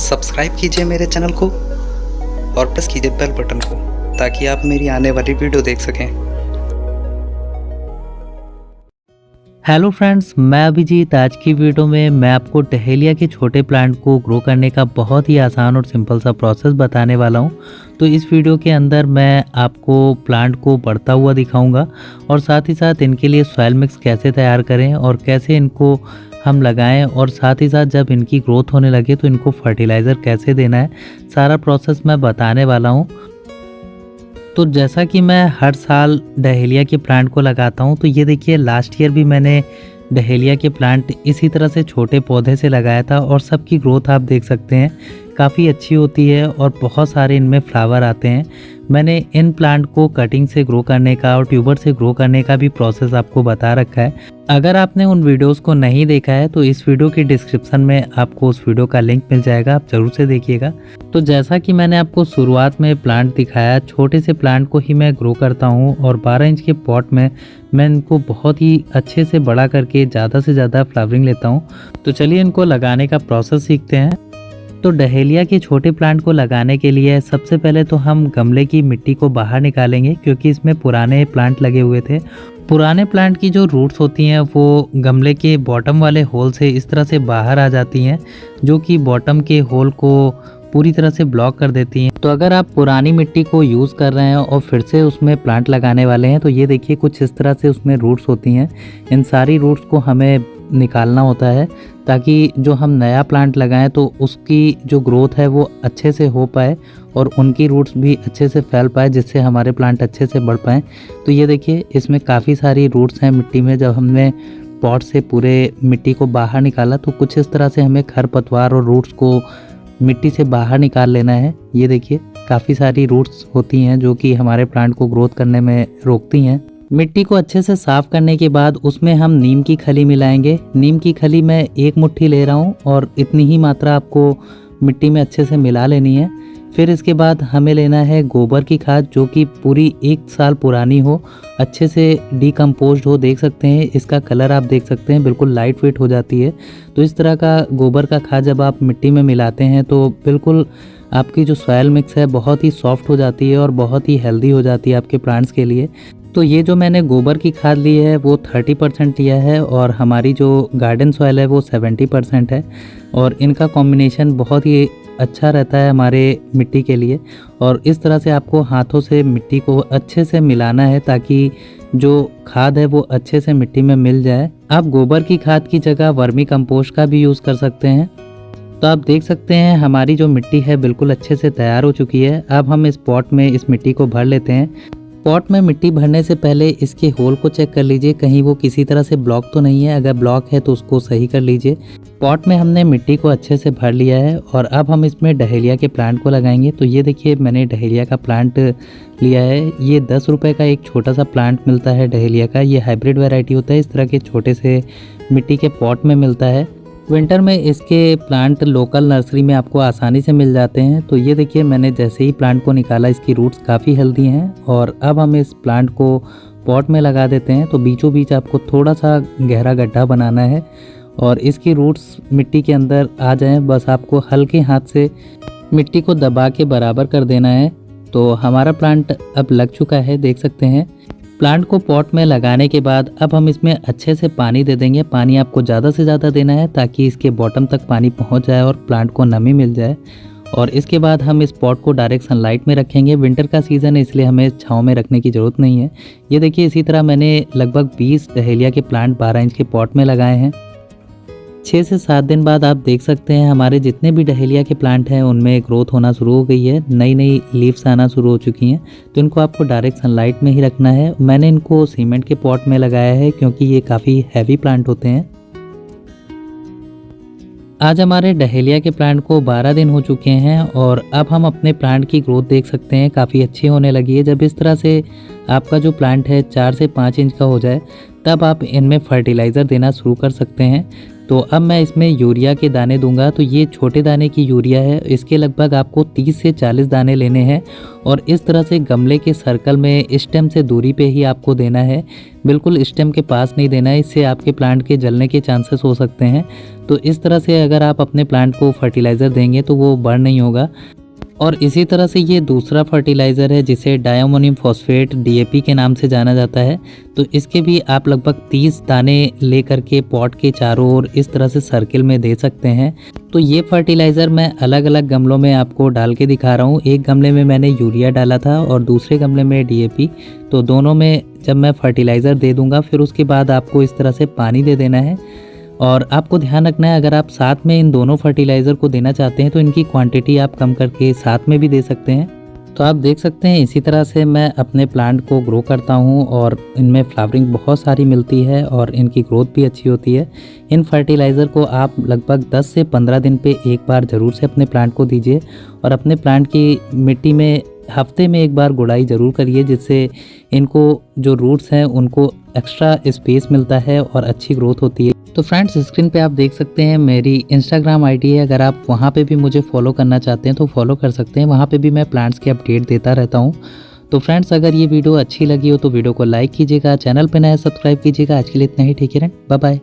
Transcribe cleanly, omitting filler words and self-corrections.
Subscribe कीजिए मेरे channel को और प्रेस कीजिए बेल बटन को ताकि आप मेरी आने वाली वीडियो देख सकें। हेलो फ्रेंड्स, मैं अभिजीत। आज की वीडियो में मैं आपको डहेलिया के छोटे प्लांट को ग्रो करने का बहुत ही आसान और सिंपल सा प्रोसेस बताने वाला हूं। तो इस वीडियो के अंदर मैं आपको प्लांट को बढ़ता हुआ दिखाऊंगा और साथ ही साथ इनके लिए सॉइल मिक्स कैसे तैयार करें और कैसे इनको हम लगाएं, और साथ ही साथ जब इनकी ग्रोथ होने लगे तो इनको फर्टिलाइज़र कैसे देना है, सारा प्रोसेस मैं बताने वाला हूँ। तो जैसा कि मैं हर साल डहेलिया के प्लांट को लगाता हूँ, तो ये देखिए लास्ट ईयर भी मैंने डहेलिया के प्लांट इसी तरह से छोटे पौधे से लगाया था और सबकी ग्रोथ आप देख सकते हैं काफ़ी अच्छी होती है और बहुत सारे इनमें फ्लावर आते हैं। मैंने इन प्लांट को कटिंग से ग्रो करने का और ट्यूबर से ग्रो करने का भी प्रोसेस आपको बता रखा है। अगर आपने उन वीडियोस को नहीं देखा है तो इस वीडियो की डिस्क्रिप्शन में आपको उस वीडियो का लिंक मिल जाएगा, आप ज़रूर से देखिएगा। तो जैसा कि मैंने आपको शुरुआत में प्लांट दिखाया, छोटे से प्लांट को ही मैं ग्रो करता हूँ और 12 इंच के पॉट में मैं इनको बहुत ही अच्छे से बड़ा करके ज़्यादा से ज़्यादा फ्लावरिंग लेता हूँ। तो चलिए इनको लगाने का प्रोसेस सीखते हैं। तो डहेलिया के छोटे प्लांट को लगाने के लिए सबसे पहले तो हम गमले की मिट्टी को बाहर निकालेंगे, क्योंकि इसमें पुराने प्लांट लगे हुए थे। पुराने प्लांट की जो रूट्स होती हैं वो गमले के बॉटम वाले होल से इस तरह से बाहर आ जाती हैं, जो कि बॉटम के होल को पूरी तरह से ब्लॉक कर देती हैं। तो अगर आप पुरानी मिट्टी को यूज़ कर रहे हैं और फिर से उसमें प्लांट लगाने वाले हैं, तो ये देखिए कुछ इस तरह से उसमें रूट्स होती हैं। इन सारी रूट्स को हमें निकालना होता है ताकि जो हम नया प्लांट लगाएं तो उसकी जो ग्रोथ है वो अच्छे से हो पाए और उनकी रूट्स भी अच्छे से फैल पाए, जिससे हमारे प्लांट अच्छे से बढ़ पाएँ। तो ये देखिए इसमें काफ़ी सारी रूट्स हैं मिट्टी में। जब हमने पॉट से पूरे मिट्टी को बाहर निकाला तो कुछ इस तरह से हमें खरपतवार और रूट्स को मिट्टी से बाहर निकाल लेना है। ये देखिए काफ़ी सारी रूट्स होती हैं जो कि हमारे प्लांट को ग्रोथ करने में रोकती हैं। मिट्टी को अच्छे से साफ़ करने के बाद उसमें हम नीम की खली मिलाएंगे। नीम की खली मैं 1 मुट्ठी ले रहा हूँ और इतनी ही मात्रा आपको मिट्टी में अच्छे से मिला लेनी है। फिर इसके बाद हमें लेना है गोबर की खाद, जो कि पूरी 1 साल पुरानी हो, अच्छे से डिकम्पोज्ड हो। देख सकते हैं इसका कलर आप देख सकते हैं बिल्कुल लाइट वेट हो जाती है। तो इस तरह का गोबर का खाद जब आप मिट्टी में मिलाते हैं तो बिल्कुल आपकी जो सॉइल मिक्स है बहुत ही सॉफ्ट हो जाती है और बहुत ही हेल्दी हो जाती है आपके प्लांट्स के लिए। तो ये जो मैंने गोबर की खाद ली है वो 30% लिया है और हमारी जो गार्डन सॉइल है वो 70% है, और इनका कॉम्बिनेशन बहुत ही अच्छा रहता है हमारे मिट्टी के लिए। और इस तरह से आपको हाथों से मिट्टी को अच्छे से मिलाना है ताकि जो खाद है वो अच्छे से मिट्टी में मिल जाए। आप गोबर की खाद की जगह वर्मी कंपोस्ट का भी यूज़ कर सकते हैं। तो आप देख सकते हैं हमारी जो मिट्टी है बिल्कुल अच्छे से तैयार हो चुकी है। अब हम इस पॉट में इस मिट्टी को भर लेते हैं। पॉट में मिट्टी भरने से पहले इसके होल को चेक कर लीजिए, कहीं वो किसी तरह से ब्लॉक तो नहीं है। अगर ब्लॉक है तो उसको सही कर लीजिए। पॉट में हमने मिट्टी को अच्छे से भर लिया है और अब हम इसमें डहेलिया के प्लांट को लगाएंगे। तो ये देखिए मैंने डहेलिया का प्लांट लिया है। ये 10 रुपये का एक छोटा सा प्लांट मिलता है डहेलिया का। ये हाइब्रिड वैरायटी होता है, इस तरह के छोटे से मिट्टी के पॉट में मिलता है। विंटर में इसके प्लांट लोकल नर्सरी में आपको आसानी से मिल जाते हैं। तो ये देखिए मैंने जैसे ही प्लांट को निकाला इसकी रूट्स काफ़ी हेल्दी हैं और अब हम इस प्लांट को पॉट में लगा देते हैं। तो बीचों बीच आपको थोड़ा सा गहरा गड्ढा बनाना है और इसकी रूट्स मिट्टी के अंदर आ जाएं। बस आपको हल्के हाथ से मिट्टी को दबा के बराबर कर देना है। तो हमारा प्लांट अब लग चुका है, देख सकते हैं। प्लांट को पॉट में लगाने के बाद अब हम इसमें अच्छे से पानी दे देंगे। पानी आपको ज़्यादा से ज़्यादा देना है ताकि इसके बॉटम तक पानी पहुंच जाए और प्लांट को नमी मिल जाए। और इसके बाद हम इस पॉट को डायरेक्ट सनलाइट में रखेंगे। विंटर का सीज़न है इसलिए हमें छांव में रखने की ज़रूरत नहीं है। ये देखिए इसी तरह मैंने लगभग 20 डहेलिया के प्लांट 12 इंच के पॉट में लगाए हैं। 6 से 7 दिन बाद आप देख सकते हैं हमारे जितने भी डहेलिया के प्लांट हैं उनमें ग्रोथ होना शुरू हो गई है, नई नई लीव्स आना शुरू हो चुकी हैं। तो इनको आपको डायरेक्ट सनलाइट में ही रखना है। मैंने इनको सीमेंट के पॉट में लगाया है क्योंकि ये काफ़ी हैवी प्लांट होते हैं। आज हमारे डहेलिया के प्लांट को 12 दिन हो चुके हैं और अब हम अपने प्लांट की ग्रोथ देख सकते हैं काफ़ी अच्छी होने लगी है। जब इस तरह से आपका जो प्लांट है 4 से 5 इंच का हो जाए तब आप इनमें फर्टिलाइज़र देना शुरू कर सकते हैं। तो अब मैं इसमें यूरिया के दाने दूंगा। तो ये छोटे दाने की यूरिया है, इसके लगभग आपको 30 से 40 दाने लेने हैं और इस तरह से गमले के सर्कल में स्टेम से दूरी पे ही आपको देना है, बिल्कुल स्टेम के पास नहीं देना है, इससे आपके प्लांट के जलने के चांसेस हो सकते हैं। तो इस तरह से अगर आप अपने प्लांट को फर्टिलाइज़र देंगे तो वो बर्न नहीं होगा। और इसी तरह से ये दूसरा फर्टिलाइज़र है जिसे डायमोनियम फॉस्फेट DAP के नाम से जाना जाता है। तो इसके भी आप लगभग 30 दाने ले करके पॉट के चारों ओर इस तरह से सर्किल में दे सकते हैं। तो ये फर्टिलाइज़र मैं अलग अलग गमलों में आपको डाल के दिखा रहा हूँ। एक गमले में मैंने यूरिया डाला था और दूसरे गमले में DAP। तो दोनों में जब मैं फर्टिलाइज़र दे दूँगा फिर उसके बाद आपको इस तरह से पानी दे देना है। और आपको ध्यान रखना है, अगर आप साथ में इन दोनों फर्टिलाइज़र को देना चाहते हैं तो इनकी क्वांटिटी आप कम करके साथ में भी दे सकते हैं। तो आप देख सकते हैं इसी तरह से मैं अपने प्लांट को ग्रो करता हूं और इनमें फ्लावरिंग बहुत सारी मिलती है और इनकी ग्रोथ भी अच्छी होती है। इन फर्टिलाइज़र को आप लगभग 10 से 15 दिन पे एक बार ज़रूर से अपने प्लांट को दीजिए और अपने प्लांट की मिट्टी में हफ्ते में एक बार गुड़ाई ज़रूर करिए, जिससे इनको जो रूट्स हैं उनको एक्स्ट्रा स्पेस मिलता है और अच्छी ग्रोथ होती है। तो फ्रेंड्स, स्क्रीन पे आप देख सकते हैं मेरी इंस्टाग्राम आईडी है, अगर आप वहाँ पे भी मुझे फॉलो करना चाहते हैं तो फॉलो कर सकते हैं। वहाँ पे भी मैं प्लांट्स के अपडेट देता रहता हूँ। तो फ्रेंड्स, अगर ये वीडियो अच्छी लगी हो तो वीडियो को लाइक कीजिएगा, चैनल पे नया सब्सक्राइब कीजिएगा। आज के लिए इतना ही, ठीक है, बाय बाय।